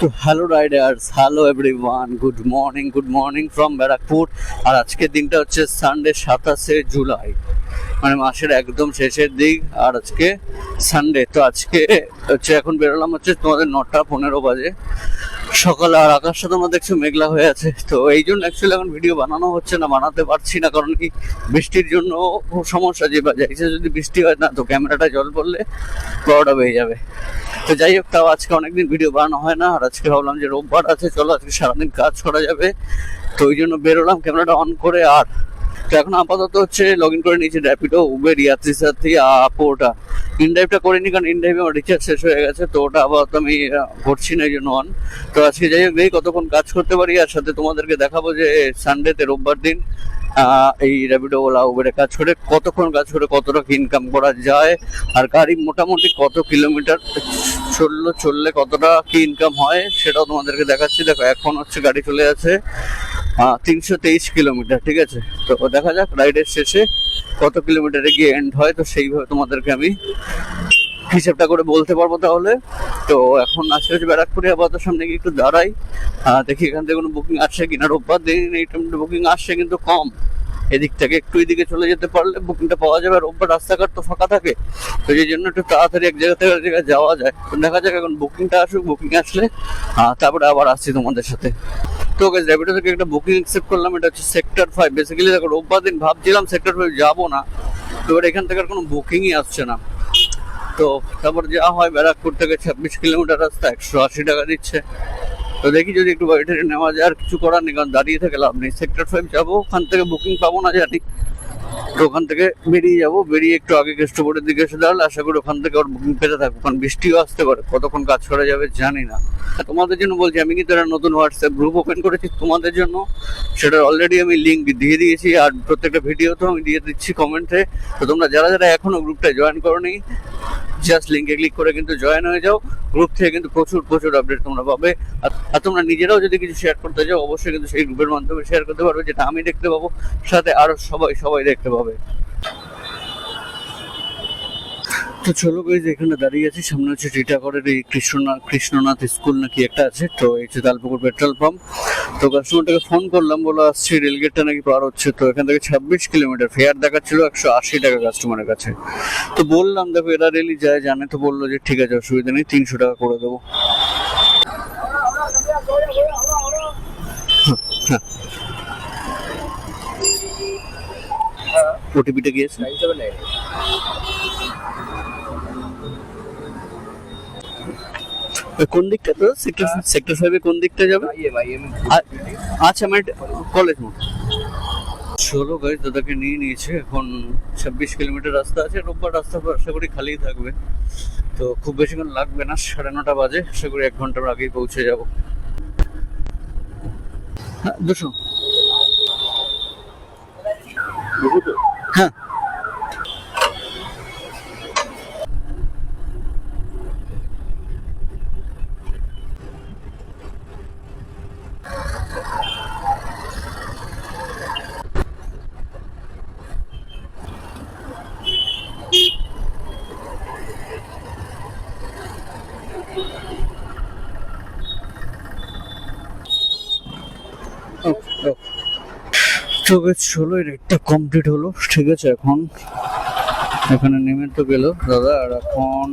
তো hello riders, hello everyone, good morning from Barrackpore. আর আজকের দিনটা হচ্ছে সানডে 27শে জুলাই, মানে মাসের একদম শেষের দিক। আর আজকে সানডে, তো আজকে হচ্ছে এখন বেরোলাম হচ্ছে তোমাদের 9:15 বাজে সকালে। আর আকাশটা তোমরা দেখছো মেঘলা হয়ে আছে। তো এই জন্য অ্যাকচুয়ালি এখন ভিডিও বানানো হচ্ছে না, বানাতে পারছি না, কারণ কি বৃষ্টির জন্য খুব সমস্যা। যে যাইছে যদি বৃষ্টি হয় না, তো ক্যামেরাটা জল পড়লে বড়টা হয়ে যাবে। তো যাই হোক, তাও আজকে অনেকদিন ভিডিও বানানো হয় না। আর আজকে ভাবলাম যে রোববার আছে, চলো আজকে সারাদিন কাজ করা যাবে। তো ওই জন্য বেরোলাম ক্যামেরাটা অন করে। আর তো এখন আপাতত হচ্ছে লগ ইন করে নিয়েছি র্যাপিডো, উবের, ইয়াত্রী সাথী, ওটা ইনড্রাইভটা করিনি, কারণ ইনড্রাইভে আমার রিচার্জ শেষ হয়ে গেছে। তো ওটা আপাতত আমি করছি না, এই জন্য অন। তো আজকে যাই হোক, দেখি কতক্ষণ কাজ করতে পারি। আর সাথে তোমাদেরকে দেখাবো যে সানডেতে, রোববার দিন এই র্যাপিডো, ওলা, উবেরে কাজ করে কতক্ষণ কাজ করে কতটা ইনকাম করা যায়, আর গাড়ি মোটামুটি কত কিলোমিটার চললে কতটা কি ইনকাম হয় সেটাও তোমাদেরকে দেখাচ্ছি। দেখো এখন হচ্ছে গাড়ি চলে যাচ্ছে 323 কিলোমিটার, ঠিক আছে। তো দেখা যাক রাইডের শেষে কত কিলোমিটারে গিয়ে এন্ড হয়। তো সেইভাবে তোমাদেরকে আমি হিসাবটা করে বলতে পারবো তাহলে। তো এখন আসলে হচ্ছে ব্যারাকপুরে, আপাতত সামনে গিয়ে একটু দাঁড়াই, দেখি এখান থেকে কোনো বুকিং আসছে কিনা। রোববার দিন এই টাইমটা বুকিং আসছে কিন্তু কম। এদিক থেকে একটু এদিকে চলে যেতে পারলে বুকিংটা পাওয়া যাবে। রোববার রাস্তাঘাট তো ফাঁকা থাকে, তো এই জন্য একটু তাড়াতাড়ি এক জায়গা থেকে এক জায়গায় যাওয়া যায়। তো দেখা যাক এখন বুকিংটা আসুক, বুকিং আসলে তারপরে আবার আসছি তোমাদের সাথে। তো গাইস, র্যাপিডো থেকে একটা বুকিং অ্যাকসেপ্ট করলাম, এটা হচ্ছে সেক্টর 5। বেসিক্যালি দেখো, রোববার দিন ভাবছিলাম সেক্টর 5 যাবো না, তো এখান থেকে আর কোনো বুকিংই আসছে না। তো তারপর যা হয়, ব্যারাকপুর থেকে 26 কিলোমিটার রাস্তা, 180 টাকা দিচ্ছে। তো দেখি যদি একটু গাড়ি টাড়ি নেওয়া যায়। আর কিছু করার নেই, কারণ দাঁড়িয়ে থেকে লাভ নেই। সেক্টর 5 যাবো, ওখান থেকে বুকিং পাবো না জানি। তো ওখান থেকে বেরিয়ে যাবো, বেরিয়ে একটু আগে কেষ্টপুরের দিকে এসে দাঁড়ালে আশা করি ওখান থেকে ওর বুকিং পেতে থাকবো, কারণ বৃষ্টিও আসতে পারে, কতক্ষণ কাজ করা যাবে জানি না। তোমাদের জন্য বলছি, আমি কিন্তু একটা নতুন হোয়াটসঅ্যাপ গ্রুপ ওপেন করেছি তোমাদের জন্য, সেটার অলরেডি আমি লিঙ্ক দিয়ে দিয়েছি। আর প্রত্যেকটা ভিডিওতেও আমি দিয়ে দিচ্ছি কমেন্টে। তো তোমরা যারা যারা এখনো গ্রুপটায় জয়েন করোনি, জাস্ট লিঙ্কে ক্লিক করে কিন্তু জয়েন হয়ে যাও। গ্রুপ থেকে কিন্তু প্রচুর আপডেট তোমরা পাবে। আর তোমরা নিজেরাও যদি কিছু শেয়ার করতে যাও, অবশ্যই কিন্তু সেই গ্রুপের মাধ্যমে শেয়ার করতে পারবে, যেটা আমি দেখতে পাবো, সাথে আরো সবাই দেখতে পাবে। তো চলো গাইজ, এখানে দাঁড়িয়ে আছি, সামনে হচ্ছে টিটাগড়ের এই কৃষ্ণনাথ স্কুল নাকি একটা আছে। তো এই হচ্ছে তালপুকুর পেট্রোল পাম্প। তো কাস্টমারটাকে ফোন করলাম, বলে আসছি রেলগেটটা নাকি পার হচ্ছে। তো এখান থেকে 26 কিলোমিটার, ফেয়ার দেখাচ্ছিল 180 টাকা কাস্টমারের কাছে। তো বললাম দেখো, এরা রেলি যায় জানে, তো বললো যে ঠিক আছে, অসুবিধা নেই, 300 টাকা করে দেবো। ওটিপিটা গিয়েছে কোন দিকটা? তো সেক্টর 5 কোন দিকটা যাবে? আচ্ছা, আমি কলেজ মোড়। চলো গাইজ, দাদাকে নিয়ে নিয়েছে। এখন 26 কিলোমিটার রাস্তা আছে। রোববার রাস্তা আশা করি খালিই থাকবে, তো খুব বেশিক্ষণ লাগবে না। 9:30 বাজে, আশা করি 1 ঘন্টার আগেই পৌঁছে যাব। হ্যাঁ, 200। হ্যাঁ, তো চলো, রেটটা কমপ্লিট হলো, ঠিক আছে। এখন এখানে নেমে তো গেল দাদা। আর এখন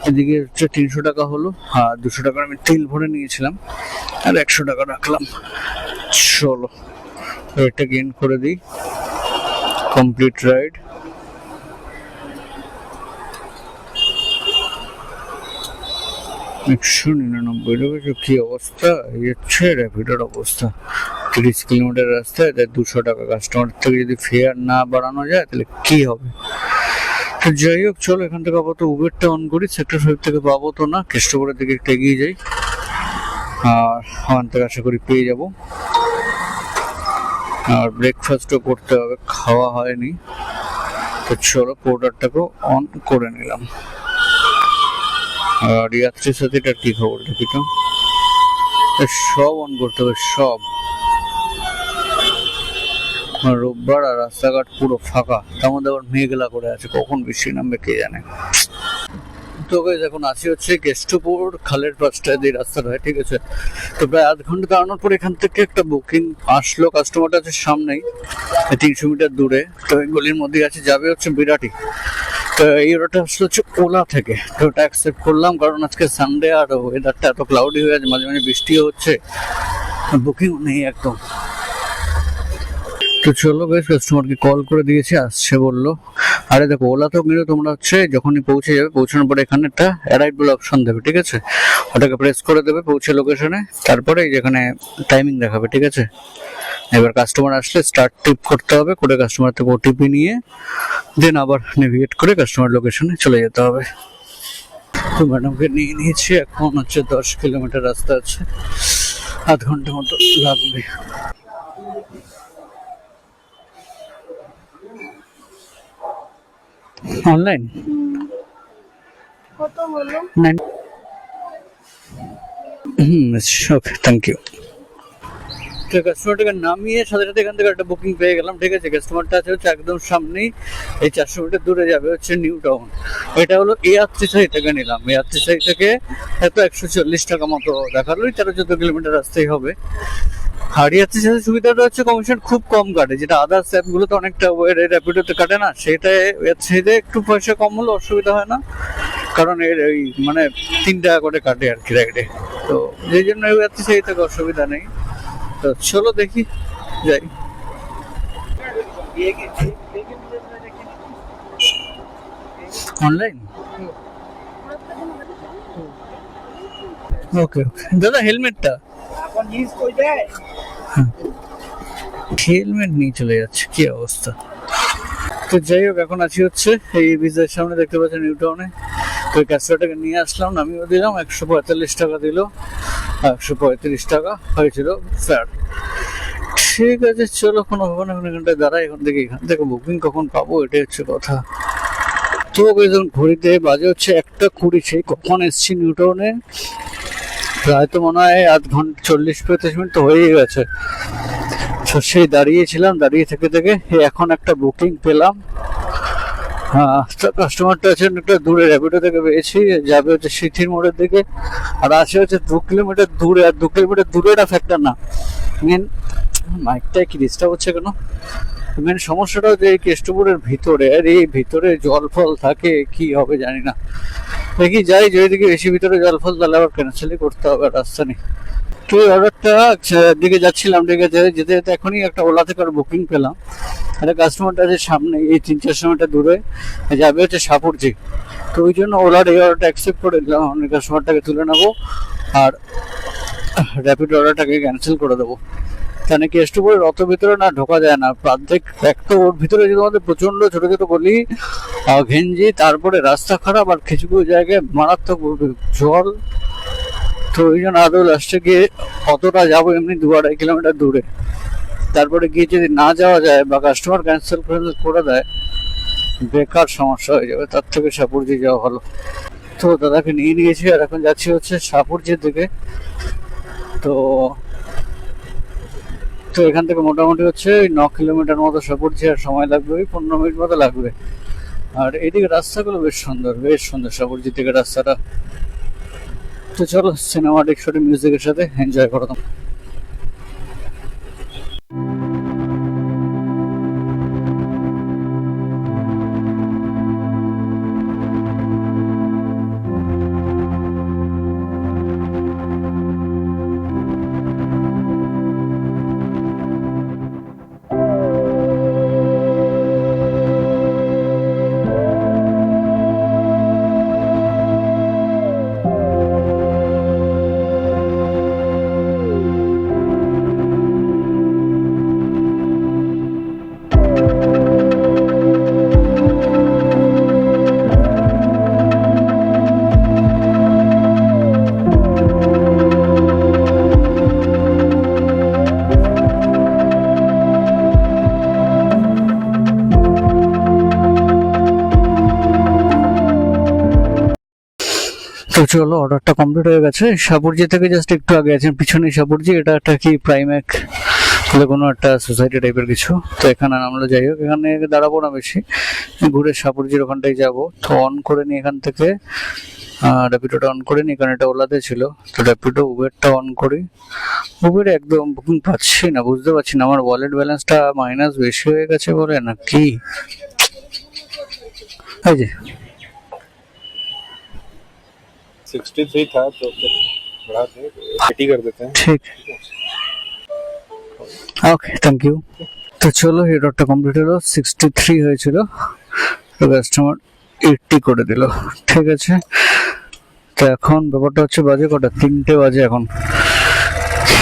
এদিকে হচ্ছে 300 টাকা হলো। আর 200 টাকার আমি তেল ভরে নিয়েছিলাম, আর 100 টাকা রাখলাম। চলো রেটটা গেইন করে দিই। Complete ride. $199। কি অবস্থা, এই হচ্ছে র্যাপিডোর অবস্থা। 30 কিলোমিটার রাস্তায় 200 টাকা। কাস্টমার থেকে যদি ফেয়ার না বাড়ানো যায় তাহলে কি হবে? তো যাই হোক, চলো এখান থেকে আপাতত উবেরটা অন করি। সেক্টর 5 থেকে পাবো তো না, কেষ্টপুরের দিকে একটু এগিয়ে যাই, আর ওখান থেকে আশা করি পেয়ে যাব। আর ব্রেকফাস্টও করতে হবে, খাওয়া হয়নি। তো চলো পোর্টারটাকেও অন করে নিলাম। আর যাত্রী সাথীটার কি খবর দেখি তো। সব অন করতে হবে, সব। রোববার আর রাস্তাঘাট পুরো ফাঁকা, তার মধ্যে আবার মেঘলা করে আছে, কখন বৃষ্টি নামবে কে জানে। তো guys, এখন আছি হচ্ছে কেষ্টপুর খালের পাশটা দিয়ে রাস্তাটা, ঠিক আছে। তো প্রায় আধ ঘন্টা দাঁড়ানোর পর এখান থেকে একটা বুকিং আসলো, কাস্টমারটা আছে সামনেই 300 মিটার দূরে। তো এই গলির মধ্যে আছে, যাবে হচ্ছে বিরাটি। তো এই অর্ডারটা আসলে হচ্ছে ওলা থেকে। তো ওটা অ্যাকসেপ্ট করলাম, কারণ আজকে সানডে আর ওয়েদারটা এত ক্লাউডি হয়ে আছে, মাঝে মাঝে বৃষ্টিও হচ্ছে, বুকিংও নেই একদম। তো চলো বেশ, কাস্টমারকে কল করে দিয়েছি, আসছে বললো। আরে দেখো, ওলাতেও কিন্তু তোমরা হচ্ছে যখনই পৌঁছে যাবে, পৌঁছানোর পরে এখানে একটা অ্যারাইভ বলে অপশন দেবে, ঠিক আছে। ওটাকে প্রেস করে দেবে পৌঁছে লোকেশনে, তারপরে যেখানে টাইমিং দেখাবে, ঠিক আছে। এবার কাস্টমার আসলে স্টার্ট টিপ করতে হবে, করে কাস্টমার থেকে ওটিপি নিয়ে দেন আবার নেভিগেট করে কাস্টমার লোকেশনে চলে যেতে হবে। তো ম্যাডামকে নিয়ে নিয়েছি, এখন হচ্ছে 10 কিলোমিটার রাস্তা আছে, আধ ঘন্টা মতো লাগবে। অনলাইন কত হলো? ওকে, থ্যাংক ইউ। তো কাস্টমারটাকে নামিয়ে সাথে সাথে এখান থেকে একটা বুকিং পেয়ে গেলাম, ঠিক আছে। কাস্টমারটা আছে হচ্ছে একদম সামনেই, এই 400 মিটার দূরে যাবে হচ্ছে নিউ টাউন। এটা হলো এয়াত্রিশাহী থেকে নিলাম, এয়াত্রিশাহী থেকে হয়তো 140 টাকা মতো দেখালো, 13-14 কিলোমিটার রাস্তাই হবে। আর এয়াত্রিশাহী সুবিধাটা হচ্ছে কমিশন খুব কম কাটে, যেটা আদার্স অ্যাপগুলোতে অনেকটা র্যাপিডোতে কাটে না, সেটা এয়াত্রিশাহীতে একটু পয়সা কম হলে অসুবিধা হয় না, কারণ এর ওই মানে 3 টাকা করে কাটে আর কি রাইডে। তো যেই জন্য এয়াত্রিশাহী থেকে অসুবিধা নেই। তো চলো দেখি যাই। অনলাইন ওকে ওকে দাদা, হেলমেটটা হেলমেট নিয়ে চলে যাচ্ছে, কি অবস্থা। তো যাই হোক, এখন আছি হচ্ছে এই ব্রিজের সামনে, দেখতে পাচ্ছেন নিউ টাউনে। তো ক্যাসটাকে নিয়ে আসলাম, নামিয়ে দিলাম, 145 টাকা দিল, 135 টাকা হয়েছিল ফেয়ার। ঠিক আছে চলো, কোনো ভবন এখন এখানটায় দাঁড়াই, এখান থেকে বুকিং কখন পাবো এটাই হচ্ছে কথা। তো যখন ঘড়িতে বাজে হচ্ছে 1:20, সেই কখন এসছি নিউ টাউনে, প্রায় তো মনে হয় আধ ঘন্টা 40-45 মিনিট তো হয়েই গেছে। তো সেই দাঁড়িয়েছিলাম, দাঁড়িয়ে থেকে থেকে এখন একটা বুকিং পেলাম। হ্যাঁ, কাস্টমারটা আছে একটা দূরে, র্যাপিডো থেকে পেয়েছি, যাবে হচ্ছে সিটির মোড়ের দিকে, আর আসে হচ্ছে 2 কিলোমিটার দূরে। আর 2 কিলোমিটার দূরে একটা ফ্যাক্টর না, মেন মাইকটাই কি ডিস্টার্ব হচ্ছে কেন। মেন সমস্যাটা হচ্ছে এই কেষ্টপুরের ভিতরে, আর এই ভিতরে জল ফল থাকে, কি হবে জানি না। দেখি যাই, যদি বেশি ভিতরে জল ফল তাহলে আবার ক্যান্সেলই করতে হবে, রাস্তা নেই। তো অর্ডারটা দিকে যাচ্ছিলাম, ঠিক আছে, যেতে যেতে এখনই একটা ওলা থেকে বুকিং পেলাম। একটা কাস্টমারটা আছে সামনে, এই 300-400 মিটার দূরে যাবে হচ্ছে সাপুরজি। তো ওই জন্য ওলার এই অর্ডারটা অ্যাকসেপ্ট করে দিলাম, আমি কাস্টমারটাকে তুলে নেবো আর র্যাপিড অর্ডারটাকে ক্যান্সেল করে দেবো। কেন কি কেষ্টপুরের অত ভিতরে না ঢোকা যায় না, প্রান্তিক এক তো ওর ভিতরে যদি আমাদের প্রচন্ড ছোট ছোট গলি, ঘেঞ্জি, তারপরে রাস্তা খারাপ, আর কিছু কিছু জায়গায় মারাত্মক জল। তো ওই জন্য আদৌ লাস্টে গিয়ে অতটা যাবো এমনি 2-2.5 কিলোমিটার দূরে, তারপরে গিয়ে যদি না যাওয়া যায় বা কাস্টমার ক্যান্সেল করে দেয়, বেকার সমস্যা হয়ে যাবে, তার থেকে সাপুরজি যাওয়া ভালো। তো দাদাকে নিয়ে নিয়েছি, আর এখন যাচ্ছি হচ্ছে সাপুরজির দিকে। তো তো এখান থেকে মোটামুটি হচ্ছে 9 কিলোমিটার মতো সাপুরজি, আর সময় লাগবে ওই 15 মিনিট মতো লাগবে। আর এইদিকে রাস্তাগুলো বেশ সুন্দর, বেশ সুন্দর সাপুরজি থেকে রাস্তাটা। তো চলো, সিনেমাটিক শটের মিউজিকের সাথে এনজয় করতাম। তো চলো, অর্ডারটা কমপ্লিট হয়ে গেছে। সাপুরজি থেকে জাস্ট একটু আগে আছেন, পিছনে সাপুরজি, এটা একটা কি প্রাইম্যাক তাহলে কোনো একটা সোসাইটি টাইপের কিছু। তো এখানে আমরা যাই হোক, এখানে দাঁড়াবো না বেশি, ঘুরে সাপুরজির ওখানটায় যাবো। তো অন করে নিই এখান থেকে, র্যাপিডোটা অন করে নিই, কারণ এটা ওলাতে ছিল। তো র্যাপিডো উবেরটা অন করি। উবের একদম বুকিং পাচ্ছি না, বুঝতে পারছি না আমার ওয়ালেট ব্যালেন্সটা মাইনাস বেশি হয়ে গেছে বলে না কি। এই যে 63 था तो फिर बढ़ा के 80 कर देते हैं। ঠিক, ওকে, থ্যাংক ইউ। তো চলো, এই রোডটা কমপ্লিট হলো। 63 হয়েছিল, তো কাস্টমার 80 করে দিল। ঠিক আছে, তো এখন ব্যাপারটা হচ্ছে বাজে কটা, 3টে বাজে। এখন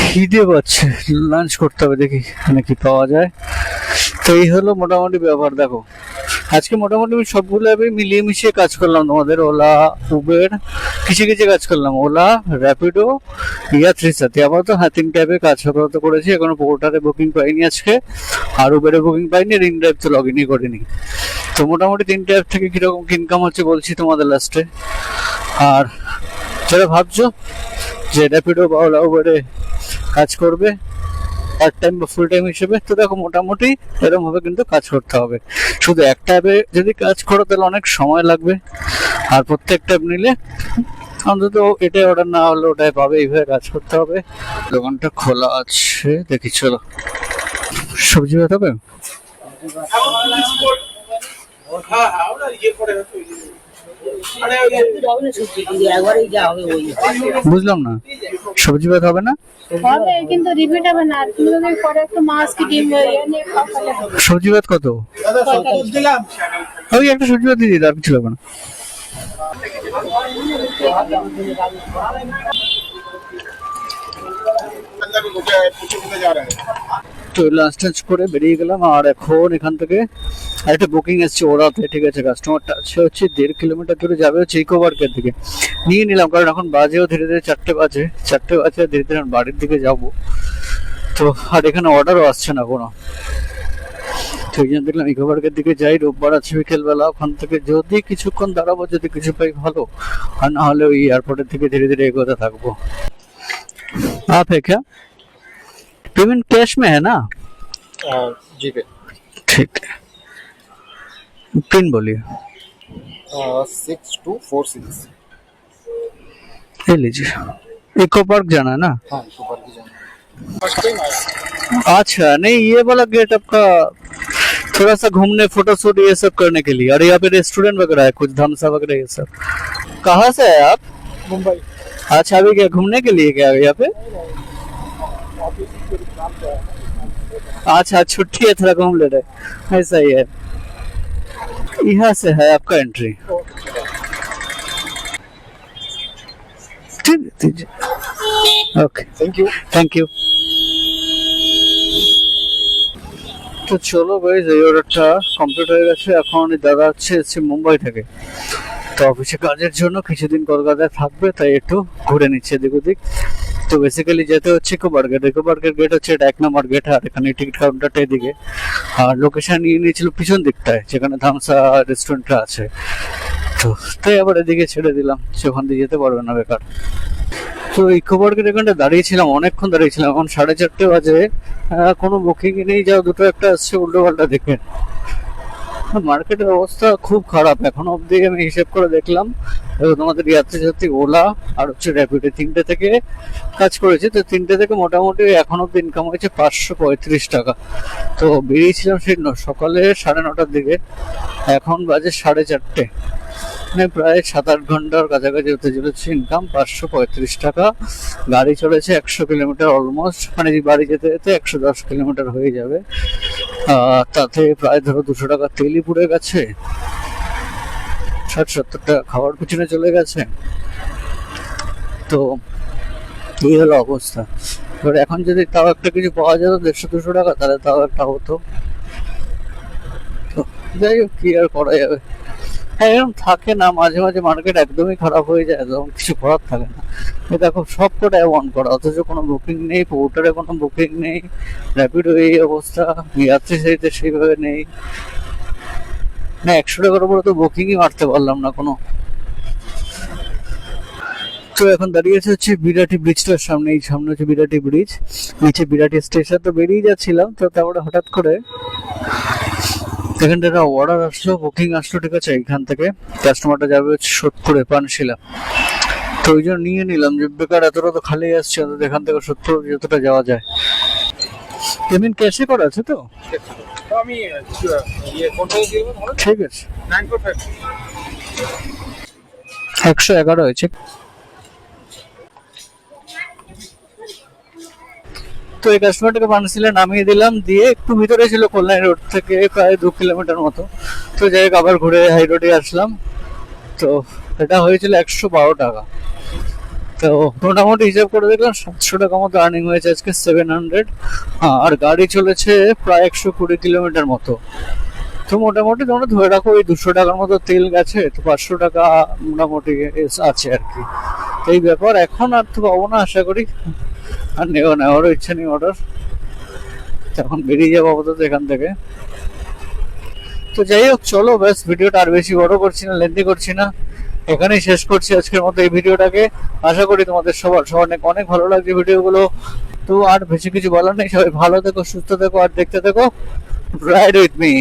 খিদে পাচ্ছে, লাঞ্চ করতে হবে, দেখি এখানে কি পাওয়া যায়। তো এই হলো মোটামুটি ব্যাপার। দেখো আজকে মোটামুটি আমি সবগুলো অ্যাপে মিলিয়ে মিশিয়ে কাজ করলাম। তোমাদের ওলা, উবের, কিছু কিছু কাজ করলাম, ওলা, র্যাপিডো, ইয়াত্রীর সাথে। আপাতত হ্যাঁ 3টে অ্যাপে কাজ আপাতত করেছি। এখনো পোর্টারে বুকিং পাইনি আজকে, আর উবেরে বুকিং পাইনি, রিং ড্রাইভ তো লগ ইনই করিনি। তো মোটামুটি 3টে অ্যাপ থেকে কিরকম ইনকাম হচ্ছে বলছি তোমাদের লাস্টে। আর যারা ভাবছো যে র্যাপিডো বা ওলা উবেরে কাজ করবে পার্ট টাইম বা ফুল টাইম হিসেবে, তো দেখো মোটামুটি এরকম ভাবে কিন্তু কাজ করতে হবে। শুধু একটা অ্যাপে যদি কাজ করো তাহলে অনেক সময় লাগবে, আর প্রত্যেকটা অ্যাপ নিলে অন্তত এটাই অর্ডার না হলে ওটাই পাবে, এইভাবে কাজ করতে হবে। দোকানটা খোলা আছে, দেখি চলো। সবজি ভাত হবে? বুঝলাম না, সবজি ভাত হবে না? হবে কিন্তু রিপিট হবে না, আর তুমি যদি পরে একটু মাছ কি ডিম এনে খাওয়ালে হবে। সবজি ভাত কত? ওই একটা সবজি ভাত দিয়ে দিই, আর কিছু লাগবে না। তো লাঞ্চ টাঞ্চ করে বেরিয়ে গেলাম, আর এখন এখান থেকে একটা বুকিং এসছে ওরাতে। ঠিক আছে, কাস্টমারটা আছে হচ্ছে 1.5 কিলোমিটার দূরে যাবে হচ্ছে ইকো পার্কের দিকে। নিয়ে নিলাম, কারণ এখন বাজেও ধীরে ধীরে 4টে বাজে, ধীরে ধীরে বাড়ির দিকে যাব। তো আর এখানে অর্ডারও আসছে না কোনো, তো এই জন্য দেখলাম ইকো পার্কের দিকে যাই। রোববার আছে বিকেলবেলা, ওখান থেকে যদি কিছুক্ষণ দাঁড়াবো, যদি কিছু পাই ভালো, আর না হলে ওই এয়ারপোর্টের দিকে ধীরে ধীরে এগোতে থাকবো। आप है क्या? पेमेंट कैश में है ना? जी पे ठीक है, पिन बोलिए। 6246। ये लीजिए। इको पार्क जाना है ना? हाँ सुपर की जाना फर्स्ट टाइम आया। अच्छा, नहीं ये वाला गेट आपका थोड़ा सा घूमने, फोटो शूट ये सब करने के लिए, और यहाँ पे रेस्टोरेंट वगैरह है, कुछ धमसा वगैरह ये सब। कहाँ से है आप? मुंबई। अच्छा, अभी क्या घूमने के लिए क्या यहाँ पे? अच्छा, छुट्टी है, थोड़ा घूम ले रहे, ऐसा ही है। यहाँ से है आपका एंट्री। ठीक है, okay, thank you. Thank you. তো চলো গাইজ, এই অর্ডারটা কমপ্লিট হয়ে গেছে। এখন এই দাদা এসছে মুম্বাই থেকে, তো অফিসে কাজের জন্য কিছুদিন কলকাতায় থাকবে, তাই একটু ঘুরে নিচ্ছে এদিক ওদিক। তো বেসিক্যালি যেতে হচ্ছে ইকো পার্কের গেট হচ্ছে এটা 1 নম্বর গেট, আর এখানে টিকিট কাউন্টারটা এদিকে। আর লোকেশন নিয়ে নিয়েছিল পিছন দিকটায়, যেখানে ধামসা রেস্টুরেন্টটা আছে। তো তাই আবার এদিকে ছেড়ে দিলাম, সে ওখান দিয়ে যেতে পারবে না বেকার। তো ইকো পার্কের এখানটা দাঁড়িয়েছিলাম, অনেকক্ষণ দাঁড়িয়েছিলাম। এখন 4:30 বাজে, কোনো বুকিং নেই, যাও দুটো একটা আসছে উল্টো পাল্টা দেখে। মার্কেটের অবস্থা খুব খারাপ এখন অবধি, আমি হিসেব করে দেখলাম। তোমাদের যাত্রী ওলা আর হচ্ছে র্যাপিডো 3টে থেকে কাজ করেছে। তো 3টে থেকে মোটামুটি এখন অব্দি ইনকাম হয়েছে 535 টাকা। তো বেরিয়েছিলাম সেই সকালে 9:30টার দিকে, এখন বাজে 4:30, মানে প্রায় 7-8 ঘন্টার কাছাকাছি হতে চলেছে। ইনকাম 535 টাকা। গাড়ি চলেছে 100 কিলোমিটার অলমোস্ট, মানে বাড়ি যেতে যেতে 110 কিলোমিটার হয়ে যাবে। তাতে প্রায় ধরো 200 টাকা তেলই পুড়ে গেছে, 60-70 টাকা খাওয়ার পিছনে চলে গেছে। তো এই হলো অবস্থা। এবার এখন যদি তাও একটা কিছু পাওয়া যেত 150-200 টাকা, তাহলে তাও একটা হতো। তো যাই হোক, কি আর করা যাবে। হ্যাঁ, এরকম থাকে না, মাঝে মাঝে মার্কেট একদমই খারাপ হয়ে যায়, তখন কিছু করার থাকে না। দেখো সব কটা অন করা, অথচ কোনো বুকিং নেই, পোর্টারে কোনো বুকিং নেই, র্যাপিডো এই অবস্থা, যাত্রী সারিতে সেইভাবে নেই। না 100 টাকার উপরে তো বুকিংই মারতে পারলাম না কোনো। তো এখন দাঁড়িয়েছে হচ্ছে বিরাটি ব্রিজটার সামনে, এই সামনে হচ্ছে বিরাটি ব্রিজ, নিচে বিরাটি স্টেশন। তো বেরিয়ে যাচ্ছিলাম, তো তারপরে হঠাৎ করে এখানটা একটা অর্ডার আসলো, বুকিং আসলো, ঠিক আছে। এখান থেকে কাস্টমারটা যাবে হচ্ছে সোদপুরে পানশিলা। তো ওই জন্য নিয়ে নিলাম যে বেকার এতটা তো খালি আসছে, অন্তত এখান থেকে সোদপুর যতটা যাওয়া যায়। পেমেন্ট ক্যাশে করা আছে তো? তো আমি ইয়ে কোনটা দিয়ে দেবো ভালো? ঠিক আছে। 945 111 হয়েছে। তো এই কাস্টমারটাকে পানশিলা নামিয়ে দিলাম, দিয়ে একটু ভিতরে ছিল, কল্যাণী রোড থেকে প্রায় 2 কিলোমিটার মতো। তো যাই হোক আবার ঘুরে হাই রোডে আসলাম। তো এটা হয়েছিল 112 টাকা। তো মোটামুটি হিসাব করে দেখলাম 700 টাকা মতো আর্নিং হয়েছে আজকে, 700। আর গাড়ি চলেছে প্রায় 120 কিলোমিটার মতো। তো মোটামুটি তোমরা ধরে রাখো ওই 200 টাকার মতো তেল গেছে, তো 500 টাকা মোটামুটি আছে আর কি। এই ব্যাপার। এখন আর তো পাবো না আশা করি, আর নেওয়ারও ইচ্ছা নেই অর্ডার। তখন বেরিয়ে যাবো আপাতত এখান থেকে। তো যাই হোক, চলো ব্যাস, ভিডিওটা আর বেশি বড় করছি না, লেন্থি করছি না, এখানেই শেষ করছি আজকের মতো এই ভিডিওটাকে। আশা করি তোমাদের সবার অনেক অনেক ভালো লাগছে ভিডিওগুলো। তো আর বেশি কিছু বলার নেই, সবাই ভালো থেকো, সুস্থ থেকো, আর দেখতে থেকো রাইড উইথ মি।